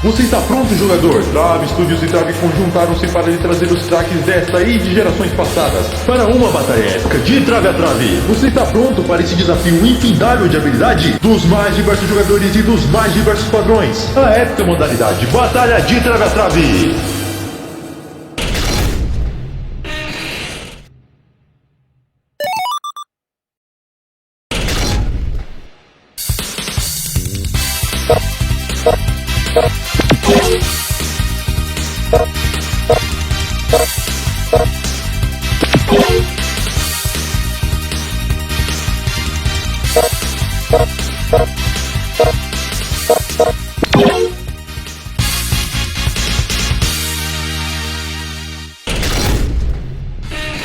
Você está pronto, jogador? Trave Studios e Trave conjuntaram-se para lhe trazer os craques desta e de gerações passadas para uma batalha épica de trave a trave. Você está pronto para esse desafio infindável de habilidade dos mais diversos jogadores e dos mais diversos padrões? A épica modalidade Batalha de Trave a Trave.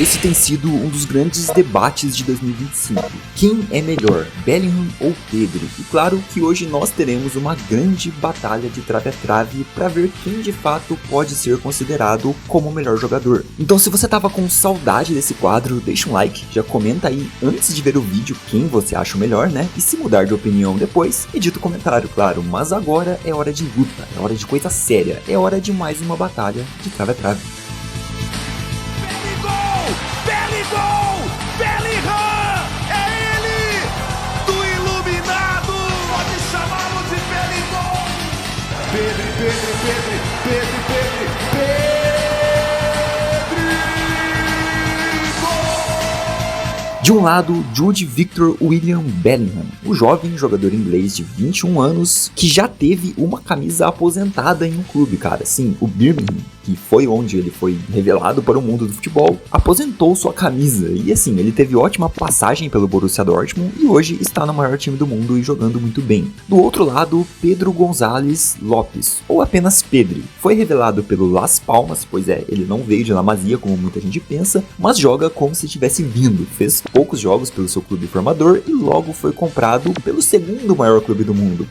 Esse tem sido um dos grandes debates de 2025. Quem é melhor, Bellingham ou Pedri? E claro que hoje nós teremos uma grande batalha de trave a trave para ver quem de fato pode ser considerado como o melhor jogador. Então se você tava com saudade desse quadro, deixa um like, já comenta aí antes de ver o vídeo quem você acha o melhor, né? E se mudar de opinião depois, edita o comentário, claro. Mas agora é hora de luta, é hora de coisa séria, é hora de mais uma batalha de trave a trave. Gol! Bellingham! É ele! Do iluminado! Pode chamá-lo de Bellingham! Pedri! Gol! De um lado, Jude Victor William Bellingham, o jovem jogador inglês de 21 anos que já teve uma camisa aposentada em um clube, cara. Sim, o Birmingham, que foi onde ele foi revelado para o mundo do futebol, aposentou sua camisa. E assim, ele teve ótima passagem pelo Borussia Dortmund e hoje está no maior time do mundo e jogando muito bem. Do outro lado, Pedro Gonzalez Lopes, ou apenas Pedri, foi revelado pelo Las Palmas, pois ele não veio de La Masia como muita gente pensa, mas joga como se tivesse vindo. Fez poucos jogos pelo seu clube formador e logo foi comprado pelo segundo maior clube do mundo,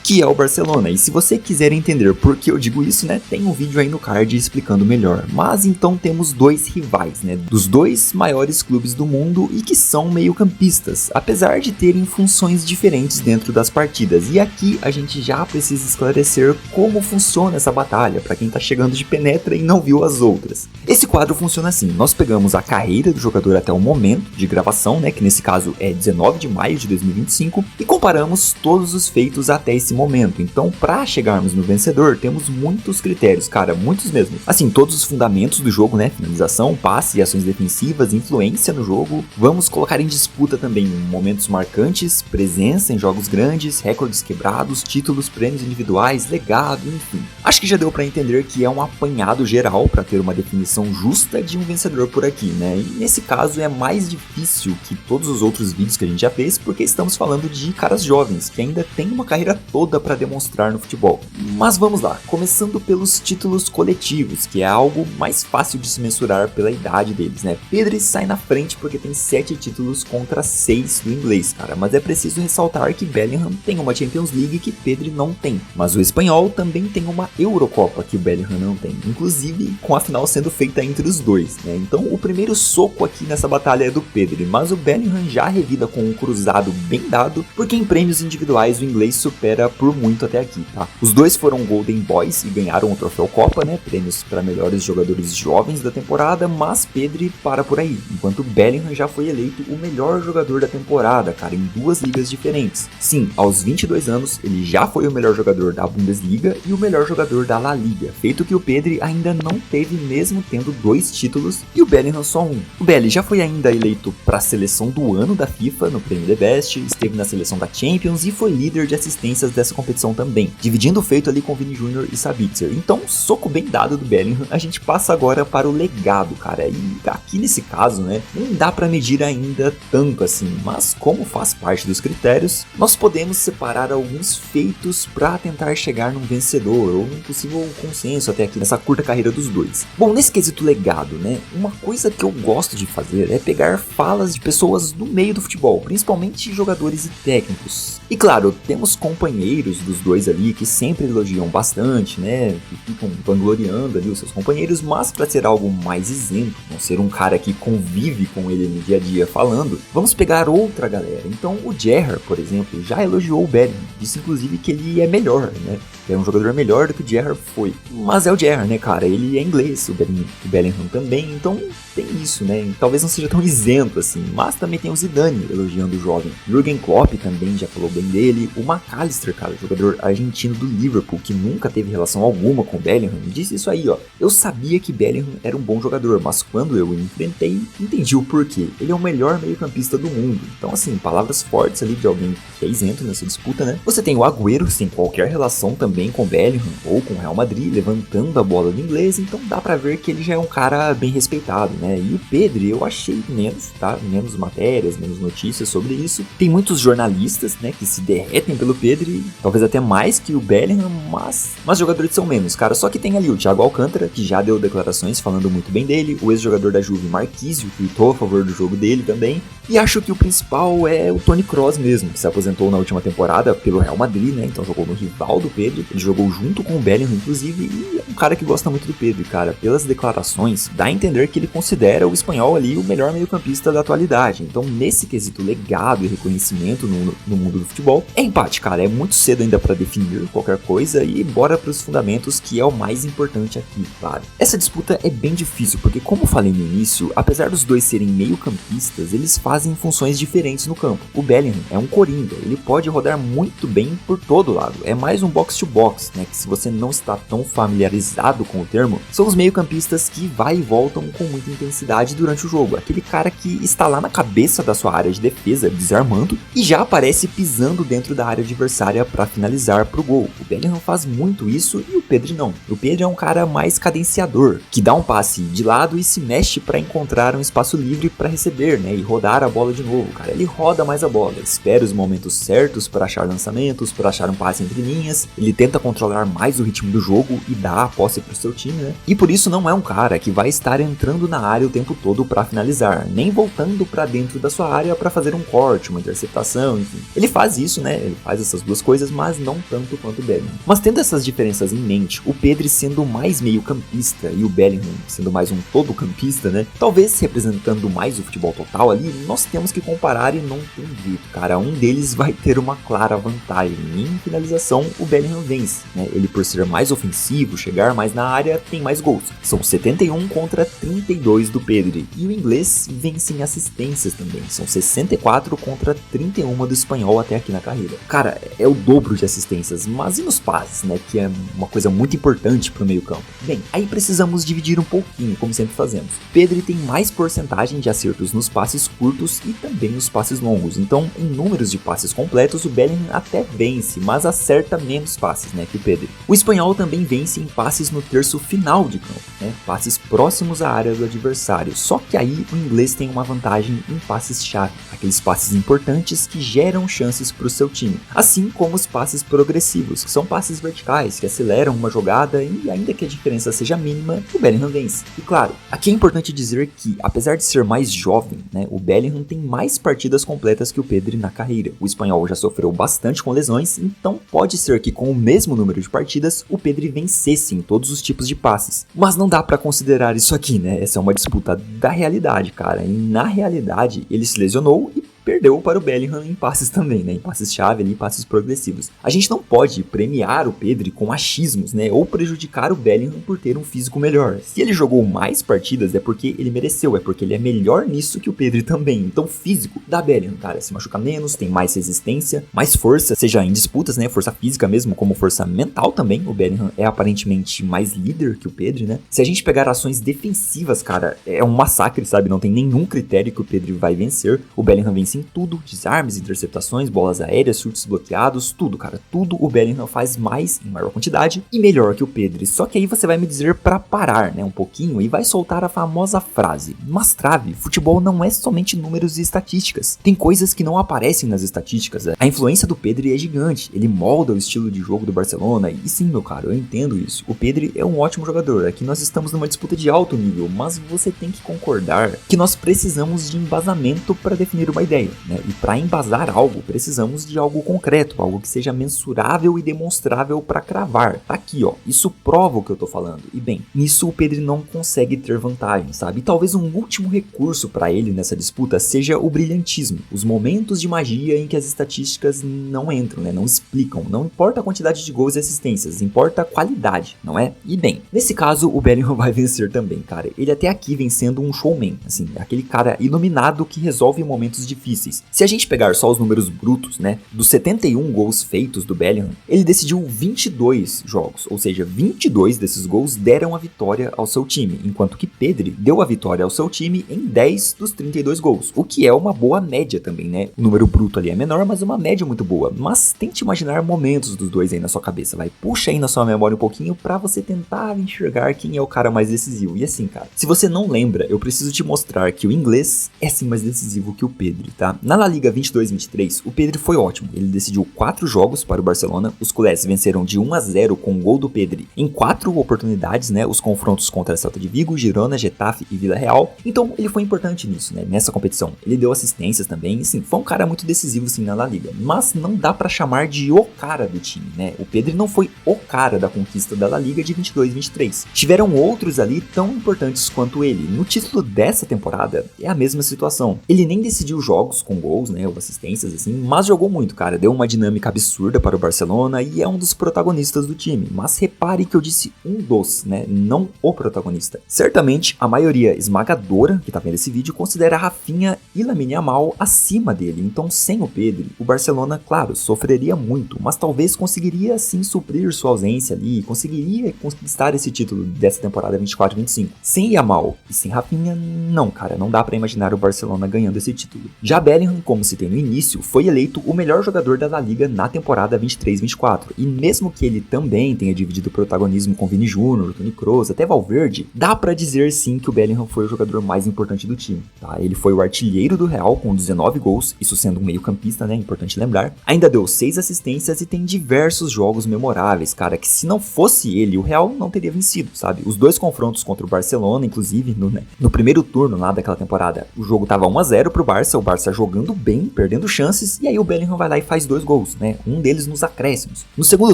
que é o Barcelona. E se você quiser entender por que eu digo isso, né, tem um vídeo aí no card explicando melhor. Mas então temos dois rivais, né, dos dois maiores clubes do mundo e que são meio-campistas, apesar de terem funções diferentes dentro das partidas. E aqui a gente já precisa esclarecer como funciona essa batalha, para quem tá chegando de penetra e não viu as outras. Esse quadro funciona assim: nós pegamos a carreira do jogador até o momento de gravação, né, que nesse caso é 19 de maio de 2025, e comparamos todos os feitos até esse momento. Então, para chegarmos no vencedor, temos muitos critérios, cara, muitos mesmo. Assim, todos os fundamentos do jogo, né? Finalização, passe e ações defensivas, influência no jogo. Vamos colocar em disputa também momentos marcantes, presença em jogos grandes, recordes quebrados, títulos, prêmios individuais, legado, enfim. Acho que já deu para entender que é um apanhado geral para ter uma definição justa de um vencedor por aqui, né? E nesse caso é mais difícil que todos os outros vídeos que a gente já fez, porque estamos falando de caras jovens que ainda têm uma carreira toda para demonstrar no futebol. Mas vamos lá, começando pelos títulos coletivos, que é algo mais fácil de se mensurar pela idade deles, né? Pedri sai na frente porque tem 7 títulos contra 6 do inglês, cara, mas é preciso ressaltar que Bellingham tem uma Champions League que Pedri não tem, mas o espanhol também tem uma Eurocopa que o Bellingham não tem, inclusive com a final sendo feita entre os dois, né? Então o primeiro soco aqui nessa batalha é do Pedri, mas o Bellingham já revida com um cruzado bem dado, porque em prêmios individuais o inglês supera por muito até aqui, tá? Os dois foram Golden Boys e ganharam o troféu Copa, né? Prêmios para melhores jogadores jovens da temporada, mas Pedri para por aí, enquanto Bellingham já foi eleito o melhor jogador da temporada, cara, em 2 ligas diferentes. Sim, aos 22 anos ele já foi o melhor jogador da Bundesliga e o melhor jogador da La Liga, feito que o Pedri ainda não teve mesmo tendo 2 títulos e o Bellingham só um. O Belly já foi ainda eleito para a seleção do ano da FIFA no prêmio The Best, esteve na seleção da Champions e foi líder de assistências dessa competição também, dividindo o feito ali com Vini Jr. e Sabitzer. Então, soco bem dado do Bellingham. A gente passa agora para o legado, cara, e aqui nesse caso, né, nem dá para medir ainda tanto assim, mas como faz parte dos critérios, nós podemos separar alguns feitos para tentar chegar num vencedor ou num possível consenso até aqui nessa curta carreira dos dois. Bom, nesse quesito legado, né, uma coisa que eu gosto de fazer é pegar falas de pessoas do meio do futebol, principalmente jogadores e técnicos. E claro, temos companheiros dos dois ali que sempre elogiam bastante, né, que ficam vangloriando ali os seus companheiros, mas para ser algo mais isento, não ser um cara que convive com ele no dia a dia falando, vamos pegar outra galera. Então o Gerrard, por exemplo, já elogiou o Bellingham, disse inclusive que ele é melhor, né? que é um jogador melhor do que o Gerrard foi. Mas é o Gerrard, né, cara? Ele é inglês, o Bellingham também, então tem isso, né? Talvez não seja tão isento assim, mas também tem o Zidane elogiando o jovem. Jürgen Klopp também já falou bem dele. O McAllister, cara, jogador argentino do Liverpool, que nunca teve relação alguma com o Bellingham, disse isso aí, ó. Eu sabia que Bellingham era um bom jogador, mas quando eu o enfrentei, entendi o porquê. Ele é o melhor meio-campista do mundo. Então, assim, palavras fortes ali de alguém que é isento nessa disputa, né? Você tem o Agüero, sem qualquer relação também com o Bellingham ou com o Real Madrid, levantando a bola do inglês, então dá pra ver que ele já é um cara bem respeitado, né? E o Pedri, eu achei menos, tá? Menos matérias, menos notícias sobre isso. Tem muitos jornalistas, né, que se derretem pelo Pedri, talvez até mais que o Bellingham, mas jogadores são menos, cara. Só que tem ali o Thiago Alcântara, que já deu declarações falando muito bem dele, o ex-jogador da Juve, Marquinhos, que tweetou a favor do jogo dele também. E acho que o principal é o Toni Kroos mesmo, que se aposentou na última temporada pelo Real Madrid, né? Então jogou no rival do Pedri, ele jogou junto com o Bellingham, inclusive, e é um cara que gosta muito do Pedri, cara. Pelas declarações, dá a entender que ele considera o espanhol ali o melhor meio-campista da atualidade. Então, nesse quesito legado e reconhecimento no mundo do futebol, é empate, cara. É muito cedo ainda pra definir qualquer coisa e bora pros fundamentos, que é o mais importante aqui, claro. Essa disputa é bem difícil, porque como falei no início, apesar dos dois serem meio-campistas, eles fazem funções diferentes no campo. O Bellingham é um coringa, ele pode rodar muito bem por todo lado. É mais um box-to-box, né, que se você não está tão familiarizado com o termo, são os meio-campistas que vai e voltam com muita intensidade durante o jogo. Aquele cara que está lá na cabeça da sua área de defesa, desarmando, e já aparece pisando dentro da área adversária para finalizar pro gol. O Bellingham faz muito isso e o Pedri não. O Pedri é um cara mais cadenciador, que dá um passe de lado e se mexe para encontrar um espaço livre para receber, né, e rodar a bola de novo, cara. Ele roda mais a bola, espera os momentos certos para achar lançamentos, para achar um passe entre linhas, ele tenta controlar mais o ritmo do jogo e dar a posse pro seu time, né? E por isso não é um cara que vai estar entrando na área o tempo todo para finalizar, nem voltando para dentro da sua área para fazer um corte, uma interceptação, enfim. Ele faz isso, né? Ele faz essas duas coisas, mas não tanto quanto o Bellingham. Mas tendo essas diferenças em mente, o Pedri sendo mais meio campista e o Bellingham sendo mais um todo campista, né? Talvez representando mais o futebol total ali, nós temos que comparar e não tem jeito, cara. Um deles vai ter uma clara vantagem. Em finalização, o Bellingham vence, né? Ele, por ser mais ofensivo, chegar mais na área, tem mais gols. São 71 contra 32 do Pedri. E o inglês vence em assistências também. São 64 contra 31 do espanhol até aqui na carreira. Cara, é o dobro de assistências, mas e nos passes, né? Que é uma coisa muito importante pro meio campo. Bem, aí precisamos dividir um pouquinho, como sempre fazemos. Pedri tem mais porcentagem de acertos nos passes curtos e também nos passes longos. Então, em números de passes completos, o Bellingham até vence, mas acerta menos passes, né, que o Pedri. O espanhol também vence em passes no terço final de campo, né, passes próximos à área do adversário. Só que aí o inglês tem uma vantagem em passes-chave, aqueles passes importantes que geram chances para o seu time. Assim como os passes progressivos, que são passes verticais, que aceleram uma jogada e ainda que a diferença seja mínima, o Bellingham vence. E claro, aqui é importante dizer que, apesar de ser mais jovem, né, o Bellingham tem mais partidas completas que o Pedri na carreira. O espanhol já sofreu bastante com lesões, então pode ser que com o mesmo número de partidas, o Pedri vencesse em todos os tipos de passes. Mas não dá pra considerar isso aqui, né? Essa é uma disputa da realidade, cara. E na realidade, ele se lesionou e perdeu para o Bellingham em passes também, né? Em passes-chave ali, passes progressivos. A gente não pode premiar o Pedri com achismos, né? Ou prejudicar o Bellingham por ter um físico melhor. Se ele jogou mais partidas é porque ele mereceu, é porque ele é melhor nisso que o Pedri também. Então, físico da Bellingham, cara, se machuca menos, tem mais resistência, mais força, seja em disputas, né? Força física mesmo, como força mental também. O Bellingham é aparentemente mais líder que o Pedri, né? Se a gente pegar ações defensivas, cara, é um massacre, sabe? Não tem nenhum critério que o Pedri vai vencer. O Bellingham vence em tudo, desarmes, interceptações, bolas aéreas, chutes bloqueados, tudo, cara, tudo o Bellingham faz mais, em maior quantidade, e melhor que o Pedri. Só que aí você vai me dizer pra parar, né, um pouquinho, e vai soltar a famosa frase: mas trave, futebol não é somente números e estatísticas, tem coisas que não aparecem nas estatísticas. A influência do Pedri é gigante, ele molda o estilo de jogo do Barcelona, e sim, meu caro, eu entendo isso. O Pedri é um ótimo jogador, aqui nós estamos numa disputa de alto nível, mas você tem que concordar que nós precisamos de embasamento para definir uma ideia. ideia, né? E para embasar algo, precisamos de algo concreto, algo que seja mensurável e demonstrável para cravar. Tá aqui, ó, isso prova o que eu tô falando. E bem, nisso o Pedri não consegue ter vantagem, sabe? E talvez um último recurso para ele nessa disputa seja o brilhantismo, os momentos de magia em que as estatísticas não entram, né? Não explicam, não importa a quantidade de gols e assistências, importa a qualidade, não é? E bem, nesse caso o Bellingham vai vencer também, cara. Ele até aqui vem sendo um showman, assim, aquele cara iluminado que resolve momentos difíceis. Se a gente pegar só os números brutos, né, dos 71 gols feitos do Bellingham, ele decidiu 22 jogos, ou seja, 22 desses gols deram a vitória ao seu time, enquanto que Pedri deu a vitória ao seu time em 10 dos 32 gols, o que é uma boa média também, né? O número bruto ali é menor, mas uma média muito boa. Mas tente imaginar momentos dos dois aí na sua cabeça, vai, puxa aí na sua memória um pouquinho pra você tentar enxergar quem é o cara mais decisivo. E assim, cara, se você não lembra, eu preciso te mostrar que o inglês é sim mais decisivo que o Pedri, tá? Na La Liga 22-23, o Pedri foi ótimo. Ele decidiu 4 jogos para o Barcelona. Os culés venceram de 1-0 com o gol do Pedri em 4 oportunidades, né? Os confrontos contra a Celta de Vigo, Girona, Getafe e Vila Real. Então, ele foi importante nisso, né? Nessa competição. Ele deu assistências também. E sim, foi um cara muito decisivo, sim, na La Liga. Mas não dá pra chamar de o cara do time, né? O Pedri não foi o cara da conquista da La Liga de 22-23. Tiveram outros ali tão importantes quanto ele. No título dessa temporada, é a mesma situação. Ele nem decidiu jogos com gols, né, ou assistências assim, mas jogou muito, cara. Deu uma dinâmica absurda para o Barcelona e é um dos protagonistas do time. Mas repare que eu disse um dos, né, não o protagonista. Certamente, a maioria esmagadora que tá vendo esse vídeo considera Rafinha e Lamine Yamal acima dele. Então, sem o Pedri, o Barcelona, claro, sofreria muito, mas talvez conseguiria sim suprir sua ausência ali, conseguiria conquistar esse título dessa temporada 24-25. Sem Yamal e sem Rafinha, não, cara, não dá pra imaginar o Barcelona ganhando esse título. Já Bellingham, como citei no início, foi eleito o melhor jogador da La Liga na temporada 23-24, e mesmo que ele também tenha dividido o protagonismo com Vini Júnior, Toni Kroos, até Valverde, dá pra dizer sim que o Bellingham foi o jogador mais importante do time, tá? Ele foi o artilheiro do Real com 19 gols, isso sendo um meio-campista, né, importante lembrar. Ainda deu 6 assistências e tem diversos jogos memoráveis, cara, que se não fosse ele, o Real não teria vencido, sabe? Os 2 confrontos contra o Barcelona, inclusive, no primeiro turno lá daquela temporada, o jogo tava 1-0 pro Barça, o Barça jogando bem, perdendo chances, e aí o Bellingham vai lá e faz 2 gols, né? Um deles nos acréscimos. No segundo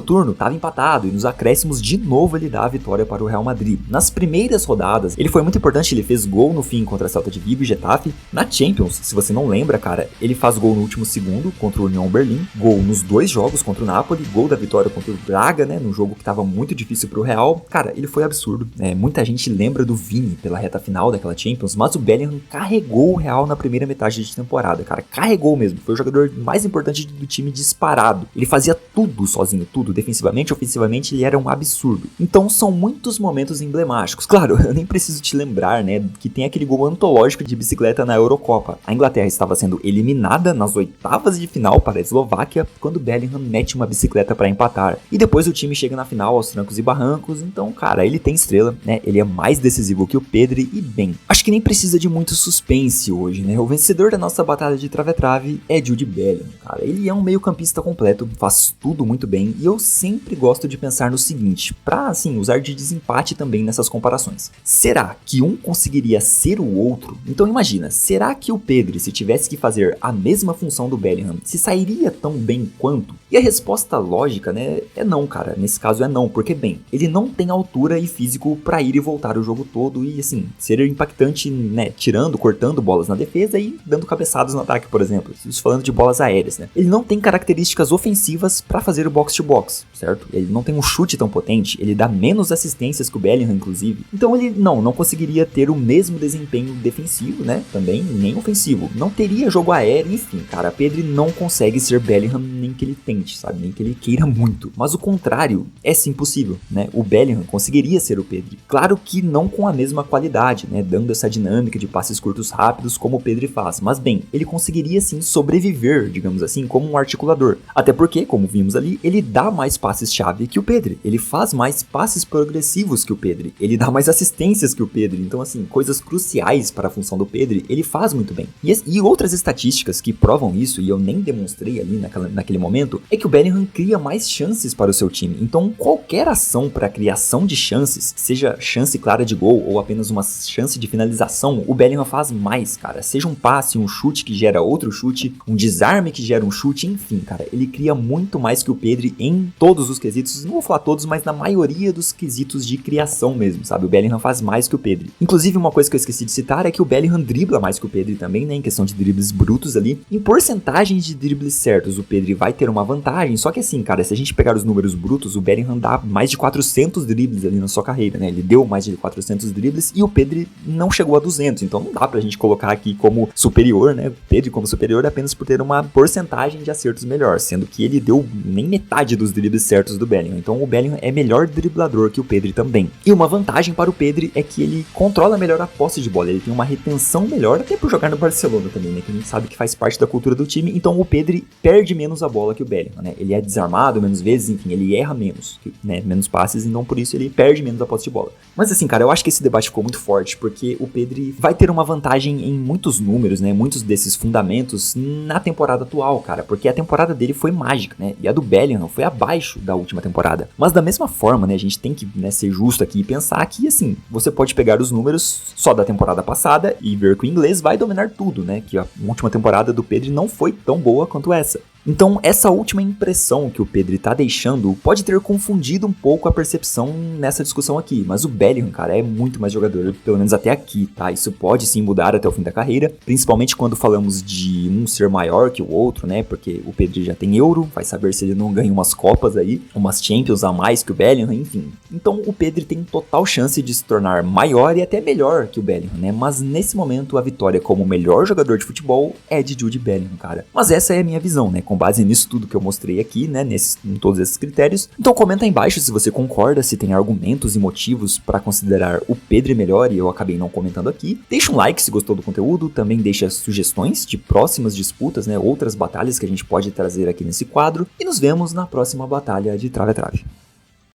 turno, tava empatado, e nos acréscimos de novo ele dá a vitória para o Real Madrid. Nas primeiras rodadas, ele foi muito importante, ele fez gol no fim contra a Celta de Vigo e Getafe. Na Champions, se você não lembra, cara, ele faz gol no último segundo contra o Union Berlin, gol nos 2 jogos contra o Napoli, gol da vitória contra o Braga, né? Num jogo que tava muito difícil pro Real. Cara, ele foi absurdo. Muita gente lembra do Vini pela reta final daquela Champions, mas o Bellingham carregou o Real na primeira metade de temporada, cara, carregou mesmo, foi o jogador mais importante do time disparado. Ele fazia tudo sozinho, tudo, defensivamente, ofensivamente, ele era um absurdo. Então são muitos momentos emblemáticos. Claro, eu nem preciso te lembrar, né, que tem aquele gol antológico de bicicleta na Eurocopa. A Inglaterra estava sendo eliminada nas oitavas de final para a Eslováquia, quando Bellingham mete uma bicicleta para empatar. E depois o time chega na final aos trancos e barrancos, então, cara, ele tem estrela, né, ele é mais decisivo que o Pedri e bem, acho que nem precisa de muito suspense hoje, né, o vencedor da nossa batalha de trave a trave é Jude Bellingham, cara, ele é um meio campista completo, faz tudo muito bem e eu sempre gosto de pensar no seguinte, pra, assim, usar de desempate também nessas comparações. Será que um conseguiria ser o outro? Então imagina, será que o Pedri, se tivesse que fazer a mesma função do Bellingham, se sairia tão bem quanto? E a resposta lógica, né, é não, cara, nesse caso é não, porque bem, ele não tem altura e físico pra ir e voltar o jogo todo e, assim, ser impactante, né, tirando, cortando bolas na defesa e dando cabeçadas no ataque, por exemplo, isso falando de bolas aéreas, né. Ele não tem características ofensivas pra fazer o box-to-box, certo? Ele não tem um chute tão potente, ele dá menos assistências que o Bellingham, inclusive, então ele não conseguiria ter o mesmo desempenho defensivo, né, também, nem ofensivo, não teria jogo aéreo, enfim, cara, Pedri não consegue ser Bellingham nem que ele tente, sabe, nem que ele queira muito, mas o contrário é sim possível, né, o Bellingham conseguiria ser o Pedri, claro que não com a mesma qualidade, né, dando essa dinâmica de passes curtos rápidos como o Pedri faz, mas bem, ele conseguiria sim sobreviver, digamos assim, como um articulador, até porque, como vimos ali, ele dá mais passes-chave que o Pedri, ele faz mais passes progressivos que o Pedri, ele dá mais assistências que o Pedri, então assim, coisas cruciais para a função do Pedri, ele faz muito bem. E outras estatísticas que provam isso, e eu nem demonstrei ali naquele momento, é que o Bellingham cria mais chances para o seu time, então qualquer ação para criação de chances, seja chance clara de gol ou apenas uma chance de finalização, o Bellingham faz mais, cara, seja um passe, um chute, chute que gera outro chute, um desarme que gera um chute, enfim, cara, ele cria muito mais que o Pedri em todos os quesitos, não vou falar todos, mas na maioria dos quesitos de criação mesmo, sabe? O Bellingham faz mais que o Pedri. Inclusive, uma coisa que eu esqueci de citar é que o Bellingham dribla mais que o Pedri também, né, em questão de dribles brutos ali. Em porcentagens de dribles certos, o Pedri vai ter uma vantagem, só que assim, cara, se a gente pegar os números brutos, o Bellingham dá mais de 400 dribles ali na sua carreira, né? Ele deu mais de 400 dribles e o Pedri não chegou a 200, então não dá pra gente colocar aqui como superior, né? O Pedri como superior apenas por ter uma porcentagem de acertos melhor, sendo que ele deu nem metade dos dribles certos do Bellingham. Então o Bellingham é melhor driblador que o Pedri também. E uma vantagem para o Pedri é que ele controla melhor a posse de bola, ele tem uma retenção melhor, até por jogar no Barcelona também, né? Que a gente sabe que faz parte da cultura do time, então o Pedri perde menos a bola que o Bellingham, né? Ele é desarmado menos vezes, enfim, ele erra menos, né? Menos passes, então por isso ele perde menos a posse de bola. Mas assim, cara, eu acho que esse debate ficou muito forte, porque o Pedri vai ter uma vantagem em muitos números, né? Muitos desses fundamentos na temporada atual, cara, porque a temporada dele foi mágica, né? E a do Bellingham foi abaixo da última temporada. Mas da mesma forma, né, a gente tem que, né, ser justo aqui e pensar que, assim, você pode pegar os números só da temporada passada e ver que o inglês vai dominar tudo, né? Que a última temporada do Pedri não foi tão boa quanto essa. Então, essa última impressão que o Pedri tá deixando pode ter confundido um pouco a percepção nessa discussão aqui, mas o Bellingham, cara, é muito mais jogador, pelo menos até aqui, tá? Isso pode sim mudar até o fim da carreira, principalmente quando falamos de um ser maior que o outro, né? Porque o Pedri já tem Euro, vai saber se ele não ganha umas Copas aí, umas Champions a mais que o Bellingham, enfim. Então, o Pedri tem total chance de se tornar maior e até melhor que o Bellingham, né? Mas nesse momento, a vitória como melhor jogador de futebol é de Jude Bellingham, cara. Mas essa é a minha visão, né? Com base nisso tudo que eu mostrei aqui, né, em todos esses critérios. Então comenta aí embaixo se você concorda, se tem argumentos e motivos para considerar o Pedri melhor e eu acabei não comentando aqui. Deixa um like se gostou do conteúdo, também deixa sugestões de próximas disputas, né, outras batalhas que a gente pode trazer aqui nesse quadro e nos vemos na próxima batalha de Trave a Trave.